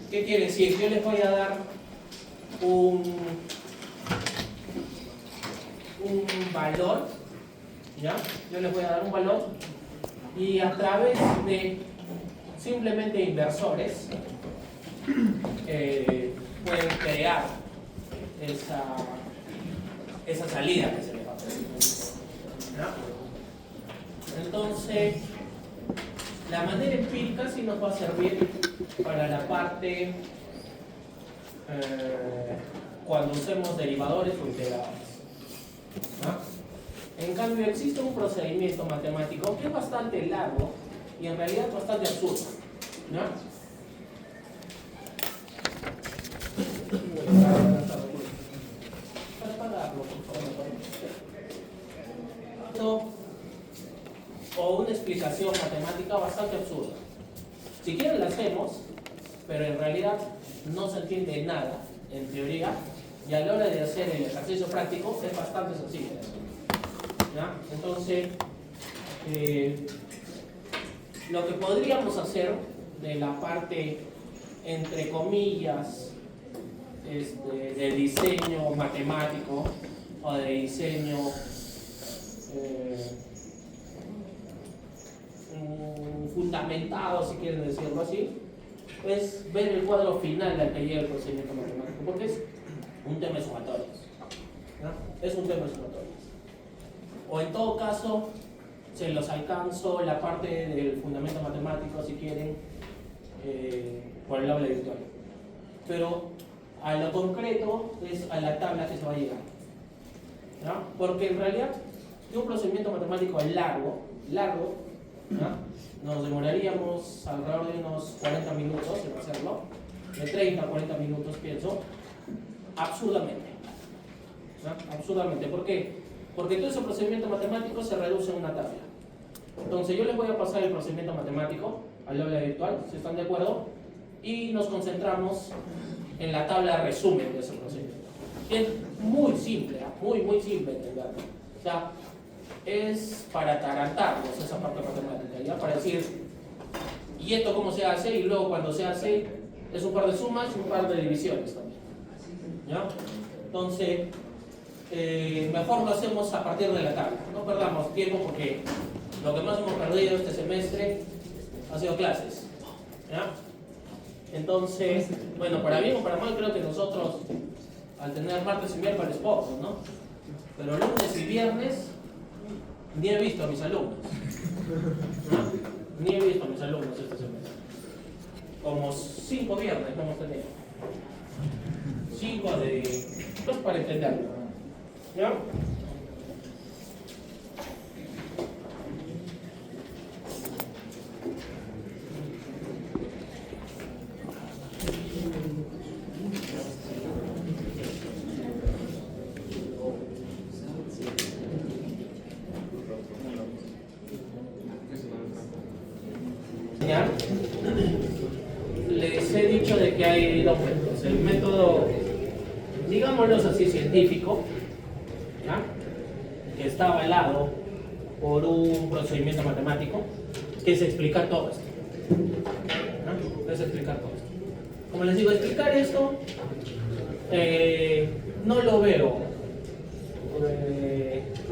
¿Qué quiere decir? Yo les voy a dar un valor, ¿ya? Yo les voy a dar un valor y a través de simplemente inversores pueden crear esa salida que se les va a pedir, ¿ya? Entonces, la manera empírica sí nos va a servir para la parte cuando usemos derivadores o integrales, ¿no? En cambio, existe un procedimiento matemático que es bastante largo y en realidad bastante absurdo, ¿no? Para apagarlo, por favor. O una explicación matemática bastante absurda. Si quieren la hacemos, pero en realidad no se entiende nada en teoría y a la hora de hacer el ejercicio práctico es bastante sencillo, ¿ya? Entonces, lo que podríamos hacer de la parte, entre comillas, de diseño matemático o de diseño fundamentado, si quieren decirlo así, es ver el cuadro final al que llega el procedimiento matemático, porque es un tema de sumatorios, ¿no? Es un tema de sumatorios. O en todo caso, se los alcanzo la parte del fundamento matemático, si quieren, por el aula virtual. Pero a lo concreto es a la tabla que se va a llegar, ¿no? Porque en realidad, de un procedimiento matemático largo, ¿no? Nos demoraríamos alrededor de unos 40 minutos en hacerlo, de 30 a 40 minutos pienso, absurdamente, ¿no? Absurdamente. ¿Por qué? Porque todo ese procedimiento matemático se reduce en una tabla. Entonces yo les voy a pasar el procedimiento matemático al aula virtual, si están de acuerdo, y nos concentramos en la tabla de resumen de ese procedimiento. Es muy simple, muy simple entenderlo. O sea, es para atarantarnos esa parte matemática, ¿ya? Para decir, ¿y esto cómo se hace? Y luego cuando se hace, es un par de sumas y un par de divisiones también, ¿ya? Entonces, mejor lo hacemos a partir de la tabla. No perdamos tiempo porque lo que más hemos perdido este semestre ha sido clases, ¿ya? Entonces, bueno, para bien o para mal, creo que nosotros, al tener martes y miércoles pocos, ¿no? Pero lunes y viernes, ni he visto a mis alumnos, ¿no? Ni he visto a mis alumnos este semestre. Como 5 viernes no hemos tenido. 5 de... Pues para entenderlo, ¿ya? Les he dicho de que hay dos métodos. El método, digámoslo así, científico, ¿ya? Que está avalado por un procedimiento matemático, que es explicar todo esto, ¿no? Es explicar todo esto. Como les digo, explicar esto no lo veo.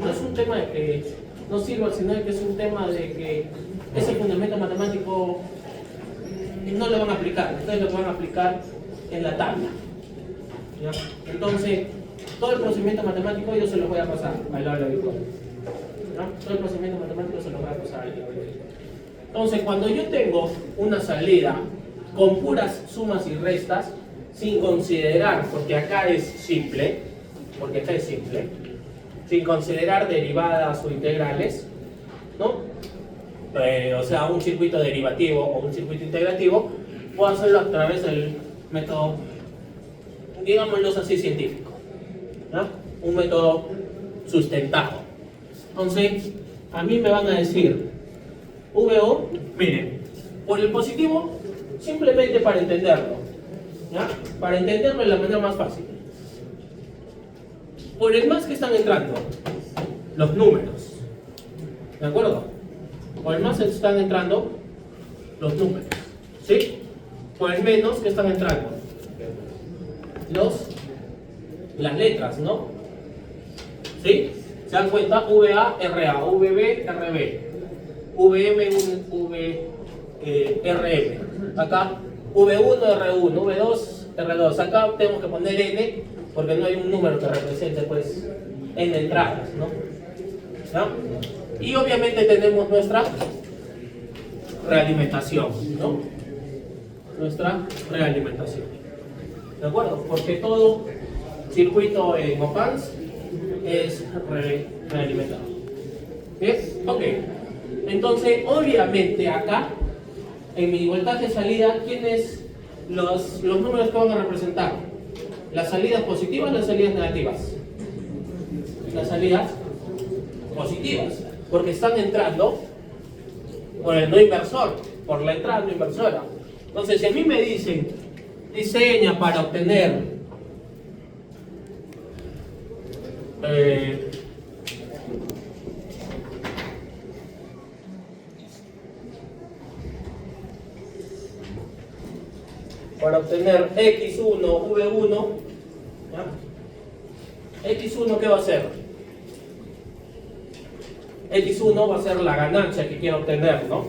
No es un tema de que no sirva, sino que es un tema de que ese fundamento matemático no lo van a aplicar. Ustedes lo van a aplicar en la tabla, ¿ya? Entonces, todo el procedimiento matemático yo se lo voy a pasar al aula virtual, ¿ya? Todo el procedimiento matemático se lo voy a pasar al aula virtual. Entonces, cuando yo tengo una salida con puras sumas y restas, sin considerar, porque acá es simple, sin considerar derivadas o integrales, ¿no? O sea, un circuito derivativo o un circuito integrativo, puedo hacerlo a través del método, digámoslo así, científico, ¿no? Un método sustentado. Entonces, a mí me van a decir, VO, miren, por el positivo, simplemente para entenderlo, ¿ya? Para entenderlo de la manera más fácil. Por el más que están entrando, los números, ¿de acuerdo? Por el más están entrando los números, ¿sí? por el menos, ¿qué están entrando? Las letras, ¿no? ¿Sí? ¿Se dan cuenta? VA, RA, VB, RB, VM, RM. Acá V1, R1, V2, R2. Acá tenemos que poner N porque no hay un número que represente pues N entradas, ¿no? ¿No? Y obviamente tenemos nuestra realimentación, ¿no? Nuestra realimentación. ¿De acuerdo? Porque todo circuito en op-amps es realimentado. ¿Bien? Ok. Entonces, obviamente acá, en mi voltaje de salida, ¿quiénes los números que van a representar? ¿Las salidas positivas o las salidas negativas? Las salidas positivas, porque están entrando por el no inversor, por la entrada no inversora. Entonces, si a mí me dicen, diseña para obtener X1, V1, ¿ya? X1, ¿qué va a ser? X1 va a ser la ganancia que quiero obtener, ¿no?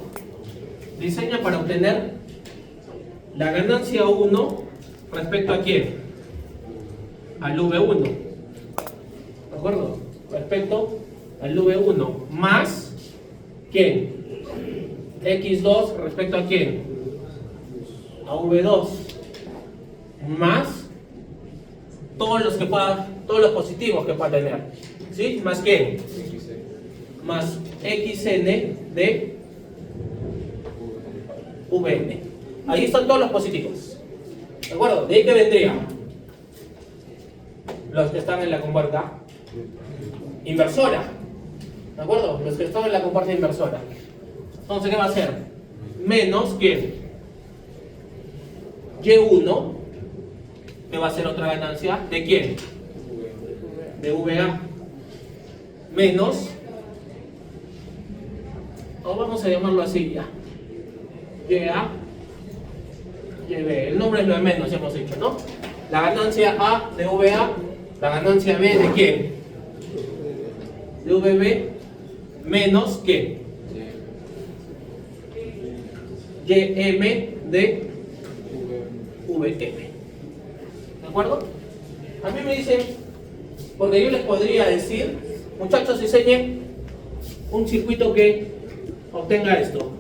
Diseña para obtener la ganancia 1 respecto a quién? Al V1. ¿De acuerdo? Respecto al V1 más ¿quién? X2 respecto a quién? A V2 más todos los positivos que pueda tener, ¿sí? Más quién? Más XN de VN. Ahí están todos los positivos. ¿De acuerdo? De ahí que vendrían los que están en la compuerta inversora. ¿De acuerdo? Los que están en la compuerta inversora. Entonces, ¿qué va a ser? Menos que Y1, que va a ser otra ganancia, ¿de quién? De VA. Menos, o vamos a llamarlo así ya, YA, YB. El nombre es lo de menos, ya hemos dicho, ¿no? La ganancia A de VA, la ganancia B de quién? De VB, menos que YM de VM. ¿De acuerdo? A mí me dicen, porque yo les podría decir, muchachos, diseñen un circuito que obtenga esto.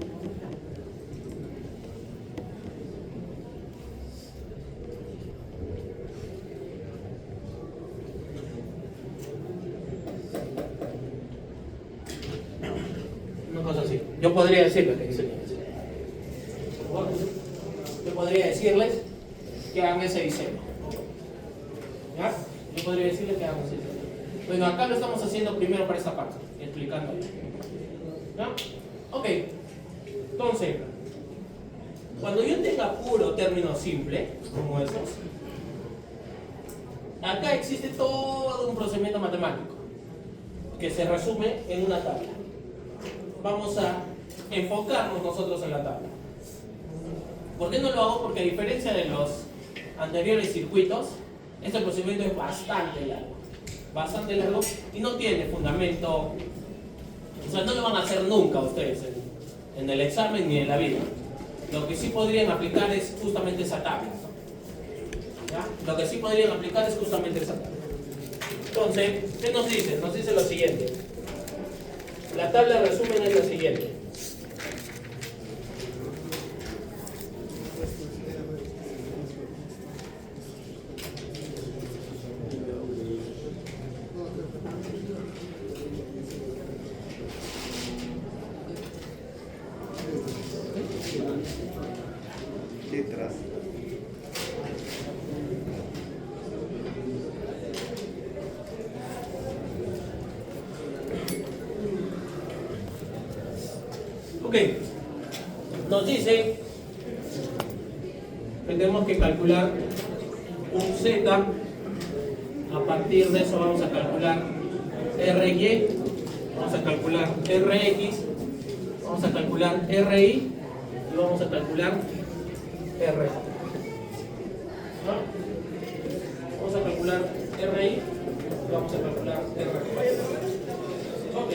Una cosa así. Yo podría decirles que diseñen eso. Yo podría decirles que hagan ese diseño. ¿Ya? Yo podría decirles que hagan ese diseño. Bueno, acá lo estamos haciendo primero para esta parte, explicando. ¿Ya? Ok. Entonces, cuando yo tenga puro término simple, como esos, acá existe todo un procedimiento matemático que se resume en una tabla. Vamos a enfocarnos nosotros en la tabla. ¿Por qué no lo hago? Porque a diferencia de los anteriores circuitos, este procedimiento es bastante largo y no tiene fundamento, o sea, no lo van a hacer nunca ustedes en el examen ni en la vida. Lo que sí podrían aplicar es justamente esa tabla, ¿ya? Lo que sí podrían aplicar es justamente esa tabla. Entonces, ¿qué nos dice? Nos dice lo siguiente. La tabla de resumen es la siguiente. Letras. Ok, nos dice que tenemos que calcular un Z. A partir de eso vamos a calcular RY, vamos a calcular RX, vamos a calcular RI y vamos a calcular RJ. ¿No? Vamos a calcular RI y vamos a calcular RJ. Ok.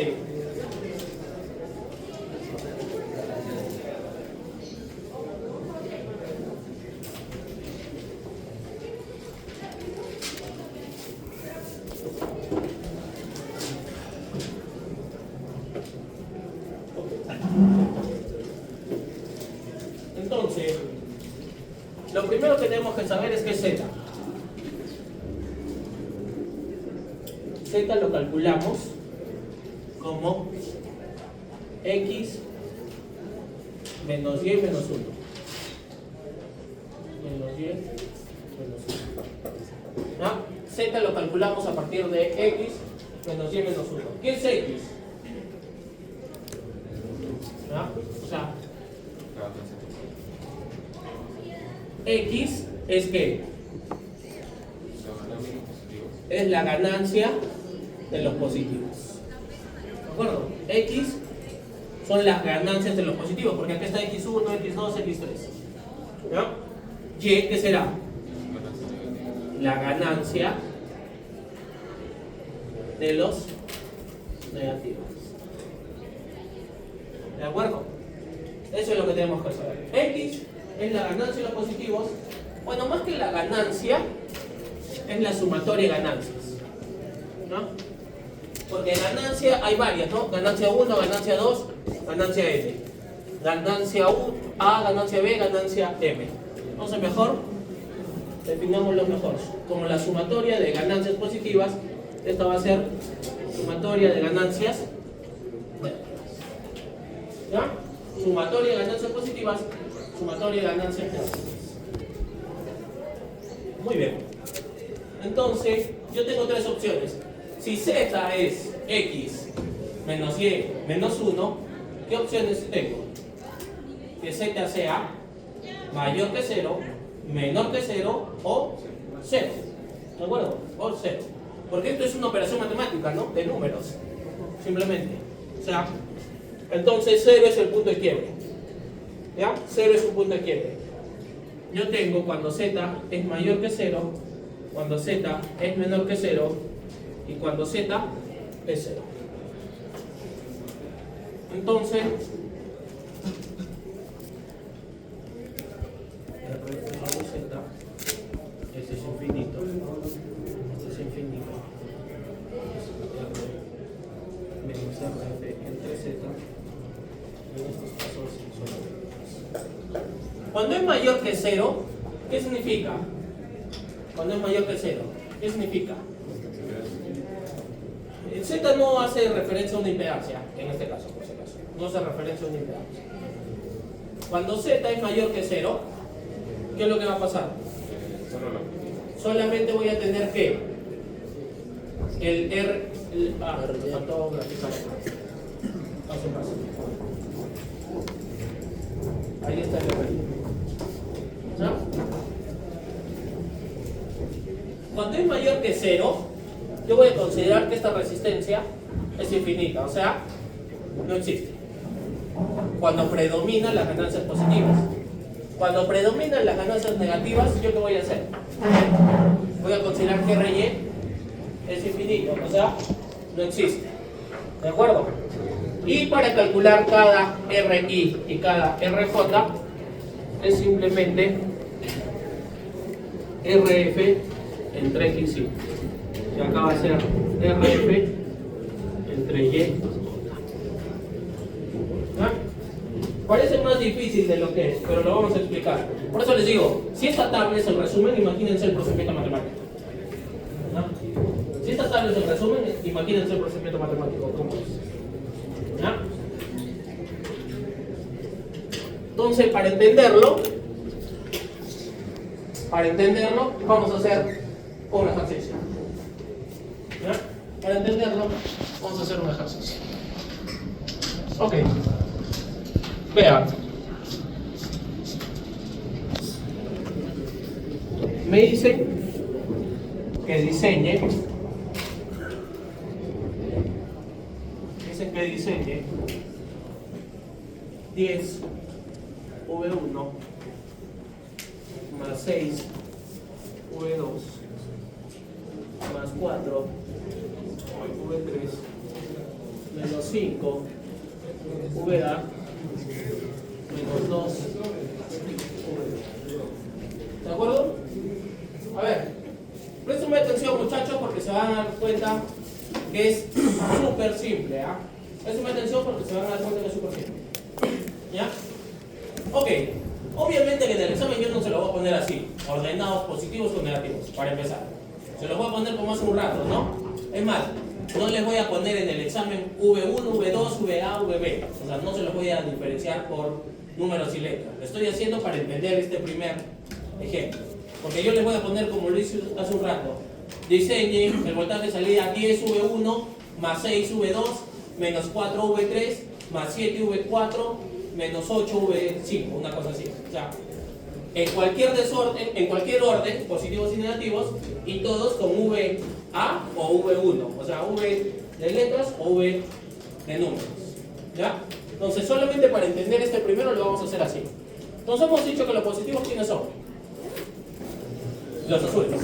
Entonces, lo primero que tenemos que saber es qué es Z. Z lo calculamos como X menos Y menos 1. Menos Y menos 1. ¿Ah? Z lo calculamos a partir de X menos Y menos 1. ¿Qué es X? ¿Ah? O sea, X es ¿qué? Es la ganancia de los positivos. ¿De acuerdo? X son las ganancias de los positivos, porque aquí está X1, X2, X3. ¿Ya? Y, ¿qué será? La ganancia de los negativos. ¿De acuerdo? Eso es lo que tenemos que saber. X es la ganancia de los positivos. Bueno, más que la ganancia, es la sumatoria de ganancias. ¿No? Porque ganancia hay varias, ¿no? Ganancia 1, ganancia 2, ganancia N. Ganancia A, ganancia B, ganancia M. Entonces mejor, definamos lo mejor. Como la sumatoria de ganancias positivas, esta va a ser sumatoria de ganancias negativas. ¿Ya? Sumatoria de ganancias positivas, sumatoria de ganancias negativas. Muy bien. Entonces, yo tengo tres opciones. Si Z es X menos Y menos 1, ¿qué opciones tengo? Que Z sea mayor que 0, menor que 0 o 0. ¿De acuerdo? O 0. Porque esto es una operación matemática, ¿no? De números. Simplemente. O sea, entonces 0 es el punto de quiebre. ¿Ya? 0 es un punto de quiebre. Yo tengo cuando Z es mayor que 0, cuando Z es menor que 0 y cuando Z es 0. Entonces, Z, este es infinito, este es infinito, menos RF entre Z, y en estos casos son. Cuando es mayor que 0, ¿qué significa? Cuando es mayor que 0, ¿qué significa? El Z no hace referencia a una impedancia, en este caso, por si acaso. No hace referencia a una impedancia. Cuando Z es mayor que 0, ¿qué es lo que va a pasar? Solamente voy a tener que el R. Me faltó graficar. Paso. Ahí está el R. ¿No? Cuando es mayor que 0, yo voy a considerar que esta resistencia es infinita, o sea, no existe. Cuando predominan las ganancias positivas. Cuando predominan las ganancias negativas, ¿yo qué voy a hacer? Voy a considerar que RY es infinito, o sea, no existe. ¿De acuerdo? Y para calcular cada RI y cada RJ, es simplemente RF entre X y Y. Y acá va a ser RF entre Y. ¿Ah? Parece más difícil de lo que es, pero lo vamos a explicar. Por eso les digo, si esta tabla es el resumen, imagínense el procedimiento matemático. ¿Ah? Si esta tabla es el resumen, imagínense el procedimiento matemático. ¿Cómo es? ¿Ah? Entonces, para entenderlo, vamos a hacer un ejercicio. ¿Ya? Para entenderlo, vamos a hacer un ejercicio. Ok. Vean. Me dicen que diseñe. Dicen que diseñe 10 V1 más 6 V2 más 4 V3 menos 5 VA menos 2 VB. ¿De acuerdo? A ver, préstenme atención, muchachos, porque se van a dar cuenta que es súper simple. Préstenme atención porque se van a dar cuenta que es súper simple. ¿Ya? Ok. Obviamente que en el examen yo no se lo voy a poner así, ordenados positivos o negativos, para empezar. Se los voy a poner como hace un rato, ¿no? Es más, no les voy a poner en el examen V1, V2, VA, VB. O sea, no se los voy a diferenciar por números y letras. Lo estoy haciendo para entender este primer ejemplo. Porque yo les voy a poner como lo hice hace un rato. Diseñen el voltaje de salida 10 V1 más 6 V2 menos 4 V3 más 7 V4 menos 8 V5, una cosa así. O sea, en cualquier desorden, en cualquier orden, positivos y negativos, y todos con VA o V1, o sea, V de letras o V de números. ¿Ya? Entonces, solamente para entender este primero lo vamos a hacer así. Entonces, hemos dicho que los positivos, ¿quiénes son? Los azules.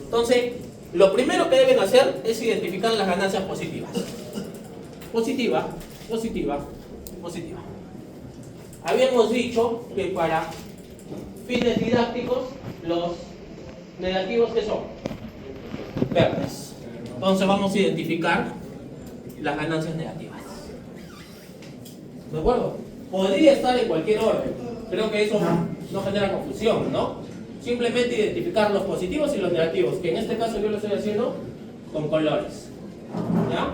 Entonces, lo primero que deben hacer es identificar las ganancias positivas. Positiva, positiva, positiva. Habíamos dicho que para fines didácticos los negativos, ¿qué son? Verdes. Entonces vamos a identificar las ganancias negativas. ¿De acuerdo? Podría estar en cualquier orden. Creo que eso no genera confusión, ¿no? Simplemente identificar los positivos y los negativos, que en este caso yo lo estoy haciendo con colores. ¿Ya?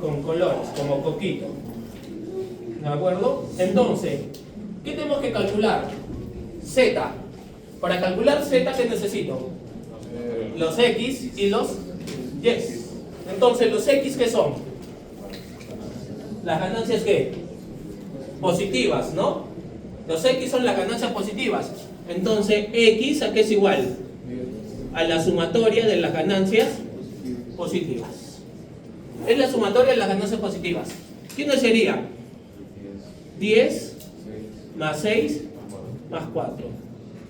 Con colores, como coquito. ¿De acuerdo? Entonces, ¿qué tenemos que calcular? Z. Para calcular Z, ¿qué necesito? Los X y los Y. Entonces, ¿los X qué son? Las ganancias ¿qué? Positivas, ¿no? Los X son las ganancias positivas. Entonces, X ¿a qué es igual? A la sumatoria de las ganancias positivas. Es la sumatoria de las ganancias positivas. ¿Quiénes serían? 10 más 6 más 4.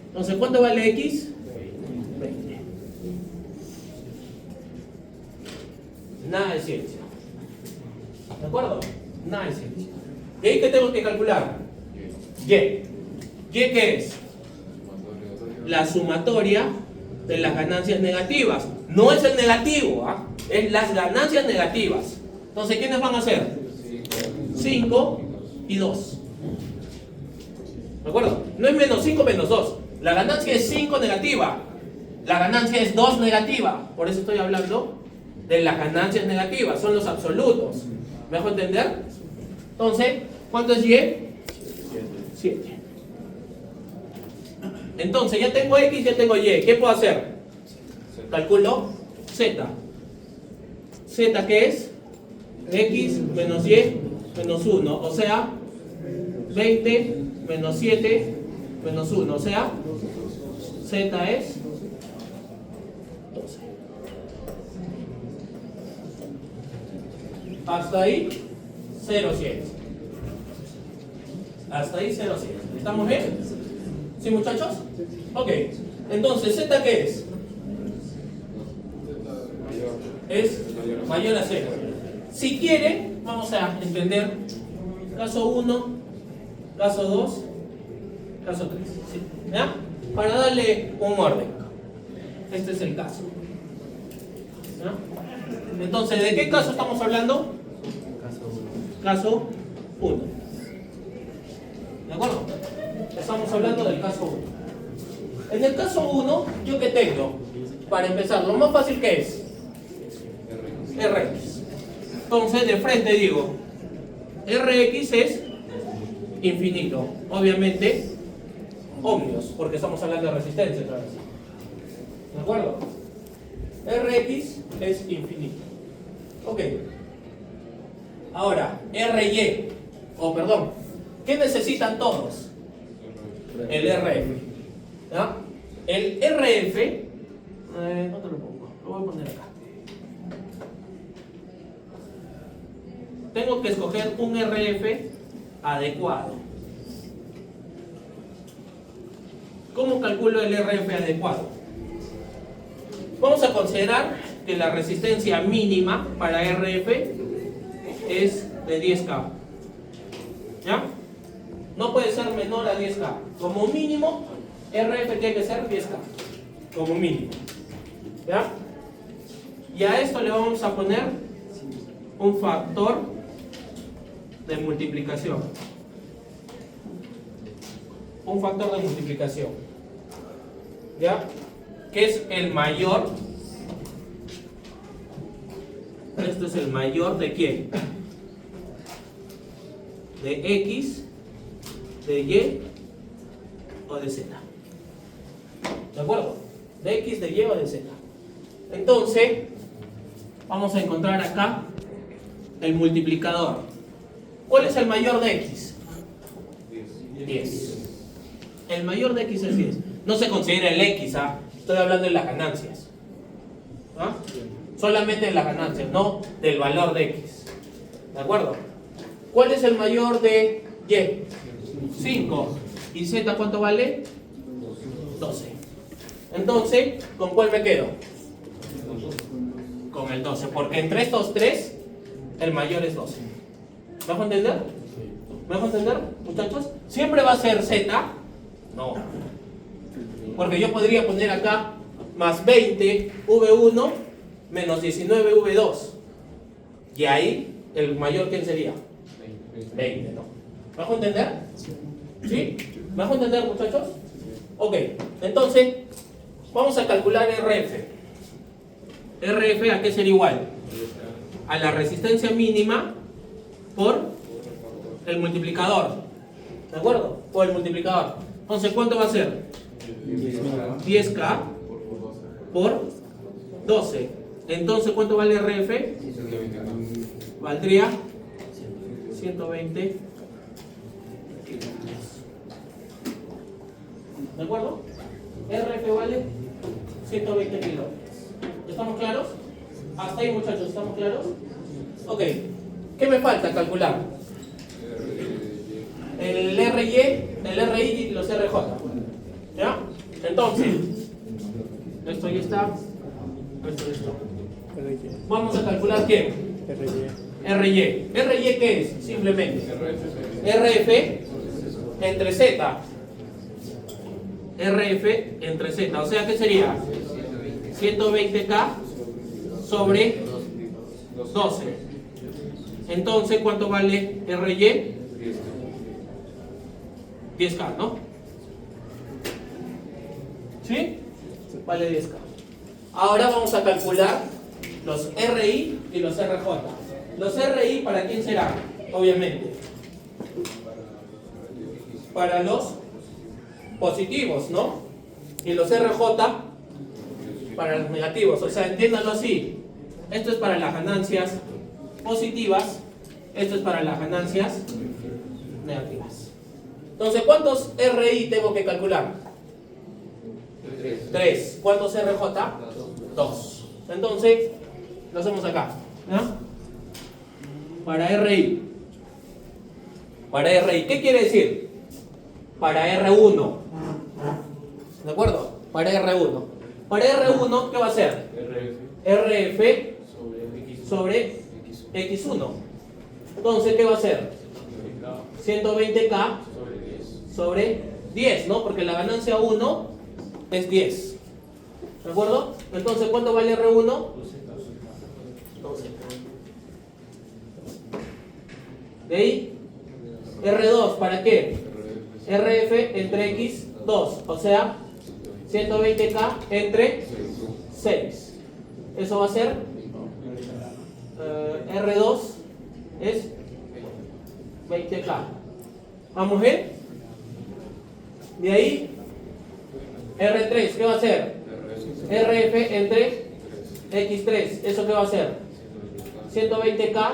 Entonces, ¿cuánto vale X? 20. Nada de ciencia. ¿De acuerdo? Nada de ciencia. ¿Y ahí qué tengo que calcular? Y. ¿Y qué es? La sumatoria de las ganancias negativas. No es el negativo, es las ganancias negativas. Entonces, ¿quiénes van a ser? 5 y 2. ¿De acuerdo? No es menos 5 menos 2. La ganancia es 5 negativa. La ganancia es 2 negativa. Por eso estoy hablando de las ganancias negativas. Son los absolutos. ¿Me dejo entender? Entonces, ¿cuánto es Y? 7. Entonces, ya tengo X, ya tengo Y. ¿Qué puedo hacer? Calculo Z. ¿Z qué es? X menos Y menos 1. O sea, 20 menos 7 menos 1. O sea, Z es 12. Hasta ahí, 0 ciencia. Hasta ahí, 0 ciencia. ¿Estamos bien? ¿Sí, muchachos? Ok. Entonces, ¿Z qué es? Es mayor a 0. Si quiere, vamos a entender caso 1, caso 2, caso 3. ¿Sí? ¿Ya? Para darle un orden. Este es el caso. ¿Ya? Entonces, ¿de qué caso estamos hablando? Caso 1. ¿De acuerdo? Estamos hablando del caso 1. En el caso 1, ¿yo qué tengo? Para empezar, lo más fácil que es Rx. Entonces, de frente digo, Rx es infinito. Obviamente, ohmios, porque estamos hablando de resistencia otra vez. ¿De acuerdo? Rx es infinito. Ok. Ahora, Ry, ¿qué necesitan todos? El RF. ¿Ya? El RF, ¿dónde lo pongo? Lo voy a poner acá. Tengo que escoger un RF adecuado. ¿Cómo calculo el RF adecuado? Vamos a considerar que la resistencia mínima para RF es de 10K. ¿Ya? No puede ser menor a 10K. Como mínimo, RF tiene que ser 10K. Como mínimo. ¿Ya? Y a esto le vamos a poner un factor de multiplicación. Un factor de multiplicación. ¿Ya? Que es el mayor. Esto es el mayor de ¿quién? De X, de Y o de Z. ¿De acuerdo? De X, de Y o de Z. Entonces, vamos a encontrar acá el multiplicador. ¿Cuál es el mayor de X? 10. El mayor de X es 10. No se considera el X, ¿ah? Estoy hablando de las ganancias. ¿Ah? Solamente de las ganancias, no del valor de X. ¿De acuerdo? ¿Cuál es el mayor de Y? 5. ¿Y Z cuánto vale? 12. Entonces, ¿con cuál me quedo? Con el 12. Porque entre estos tres, el mayor es 12. ¿Me dejo entender? ¿Me dejo entender, muchachos? ¿Siempre va a ser Z? No. Porque yo podría poner acá más 20 V1 menos 19 V2. Y ahí, el mayor, ¿quién sería? 20, ¿no? ¿Me dejo entender? ¿Sí? ¿Me dejo entender, muchachos? Ok, entonces, vamos a calcular RF. RF, ¿a qué sería igual? A la resistencia mínima por el multiplicador. ¿De acuerdo? Por el multiplicador. Entonces, ¿cuánto va a ser? 10K por 12. Entonces, ¿cuánto vale RF? Valdría 120. ¿De acuerdo? RF vale 120 kilos. ¿Estamos claros? Hasta ahí, muchachos, ¿estamos claros? Ok. ¿Qué me falta calcular? El RY, el RI y los RJ. ¿Ya? Entonces, esto ya está. Esto ya está. Vamos a calcular ¿qué? RY. ¿RY qué es? Simplemente RF entre Z. RF entre Z. O sea, ¿qué sería? 120K sobre 12. Entonces, ¿cuánto vale RY? 10K, ¿no? ¿Sí? Vale 10K. Ahora vamos a calcular los RI y los RJ. Los RI, ¿para quién será? Obviamente para los positivos, ¿no? Y los RJ para los negativos. O sea, entiéndanlo así. Esto es para las ganancias positivas. Esto es para las ganancias negativas. Entonces, ¿cuántos RI tengo que calcular? 3. ¿Cuántos RJ? 2. Entonces, lo hacemos acá. ¿Ya? Para RI. Para RI. ¿Qué quiere decir? Para R1. ¿De acuerdo? Para R1. Para R1, ¿qué va a ser? RF sobre X1. Entonces, ¿qué va a ser? 120K sobre 10, ¿no? Porque la ganancia 1 es 10. ¿De acuerdo? Entonces, ¿cuánto vale R1? 12. De ahí, R2, ¿para qué? RF entre X2, o sea, 120K entre 6. Eso va a ser R2 es 20K. ¿Vamos bien? De ahí, R3, ¿qué va a ser? RF entre X3, ¿eso qué va a ser? 120K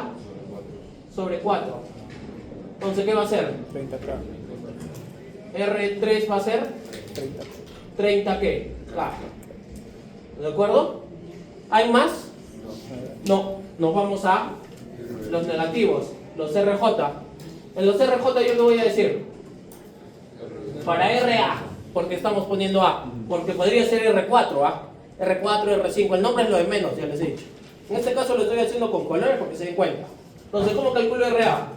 sobre 4. Entonces, ¿qué va a ser? 30K. R3 va a ser 30 ¿qué? K. ¿De acuerdo? ¿Hay más? No. Nos vamos a los negativos, los RJ. En los RJ yo le voy a decir, para RA, porque estamos poniendo A? Porque podría ser R4, ¿ah? R4, R5, el nombre es lo de menos, ya les he dicho. En este caso lo estoy haciendo con colores porque se den cuenta. Entonces, ¿cómo calculo RA?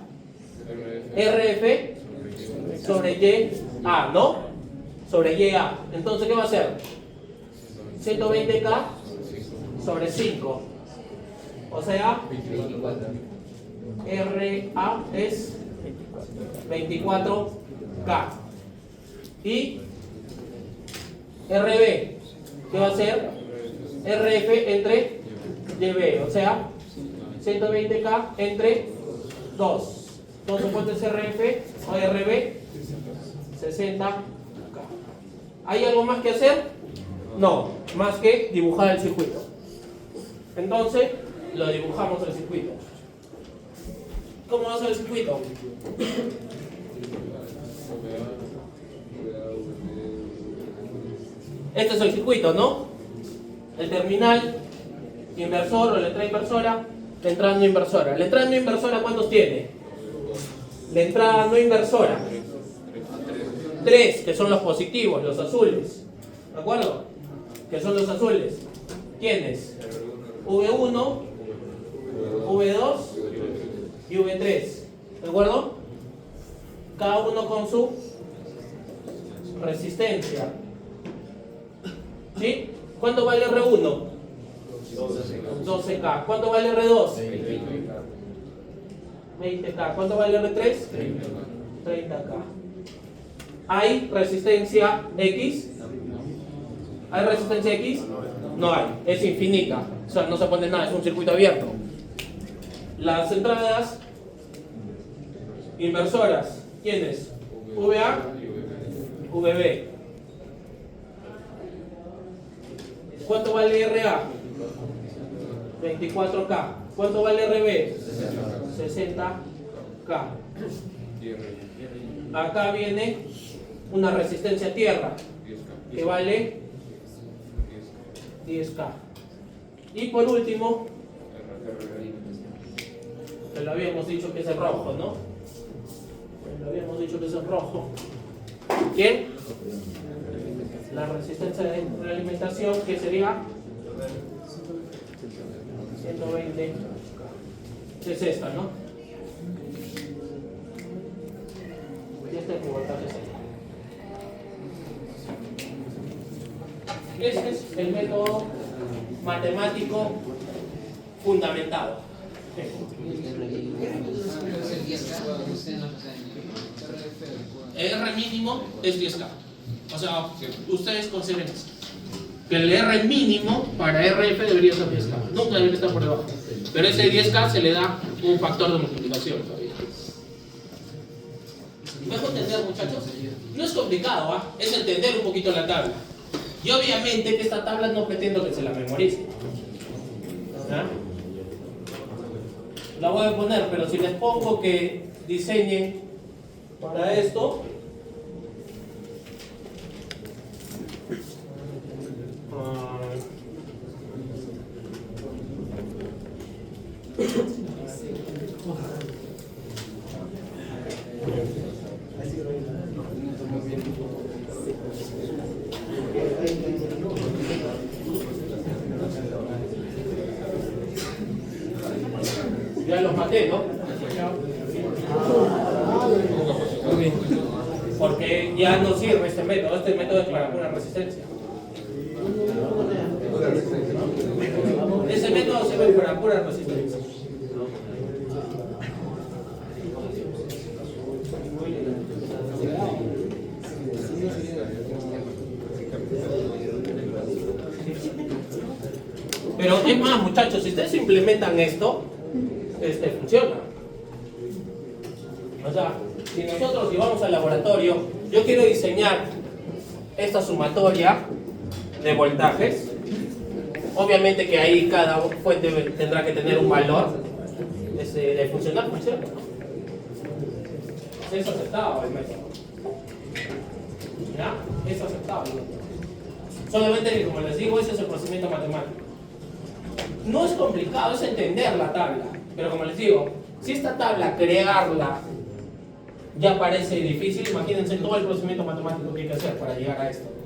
RF sobre YA, ¿no? Sobre YA. Entonces, ¿qué va a ser? 120K sobre 5. O sea, RA es 24K. Y RB, ¿qué va a ser? RF entre YB, o sea, 120K entre 2. Entonces, ¿cuánto es RF o RB? 60K. ¿Hay algo más que hacer? No, más que dibujar el circuito. Entonces, lo dibujamos el circuito. ¿Cómo va a ser el circuito? Este es el circuito, ¿no? El terminal inversor o la entrada inversora, la entrada no inversora. ¿La entrada no inversora cuántos tiene? La entrada no inversora 3, que son los positivos, los azules. ¿De acuerdo? Que son los azules. ¿Quiénes? V1, V2 y V3. ¿De acuerdo? Cada uno con su resistencia. ¿Sí? ¿Cuánto vale R1? 12K. ¿Cuánto vale R2? 20K. ¿Cuánto vale R3? 30K. ¿Hay resistencia X? ¿Hay resistencia X? No hay. Es infinita. O sea, no se pone nada. Es un circuito abierto. Las entradas inversoras. ¿Quiénes? VA, VB. ¿Cuánto vale RA? 24K. ¿Cuánto vale RB? 60K. Acá viene una resistencia a tierra que vale 10K. Y por último, que lo habíamos dicho que es el rojo, ¿no? Lo habíamos dicho que es el rojo. ¿Quién? La resistencia de realimentación, que sería 120, que es esta, ¿no? Y este voltaje es este. Este es el método matemático fundamentado. R mínimo es 10K. O sea, ustedes consideren eso. Que el R mínimo para RF debería ser 10K. Nunca debería estar por debajo. Pero ese 10K se le da un factor de multiplicación todavía. ¿Me dejo entender, muchachos? No es complicado, ¿ah? Es entender un poquito la tabla. Y obviamente que esta tabla no pretendo que se la memoricen. ¿Ah? La voy a poner, pero si les pongo que diseñen para esto, ya los maté, ¿no? Porque ya no sirve este método es para pura resistencia. Ese método sirve para pura resistencia. Pero es más, muchachos, si ustedes implementan esto, funciona. O sea, si nosotros llevamos al laboratorio, yo quiero diseñar esta sumatoria de voltajes. Obviamente que ahí cada fuente tendrá que tener un valor. De funcionar, funciona. Es aceptado el método. ¿Ya? Es aceptado. Solamente que, como les digo, ese es el procedimiento matemático. No es complicado, es entender la tabla. Pero como les digo, si esta tabla crearla ya parece difícil. Imagínense todo el procedimiento matemático que hay que hacer para llegar a esto.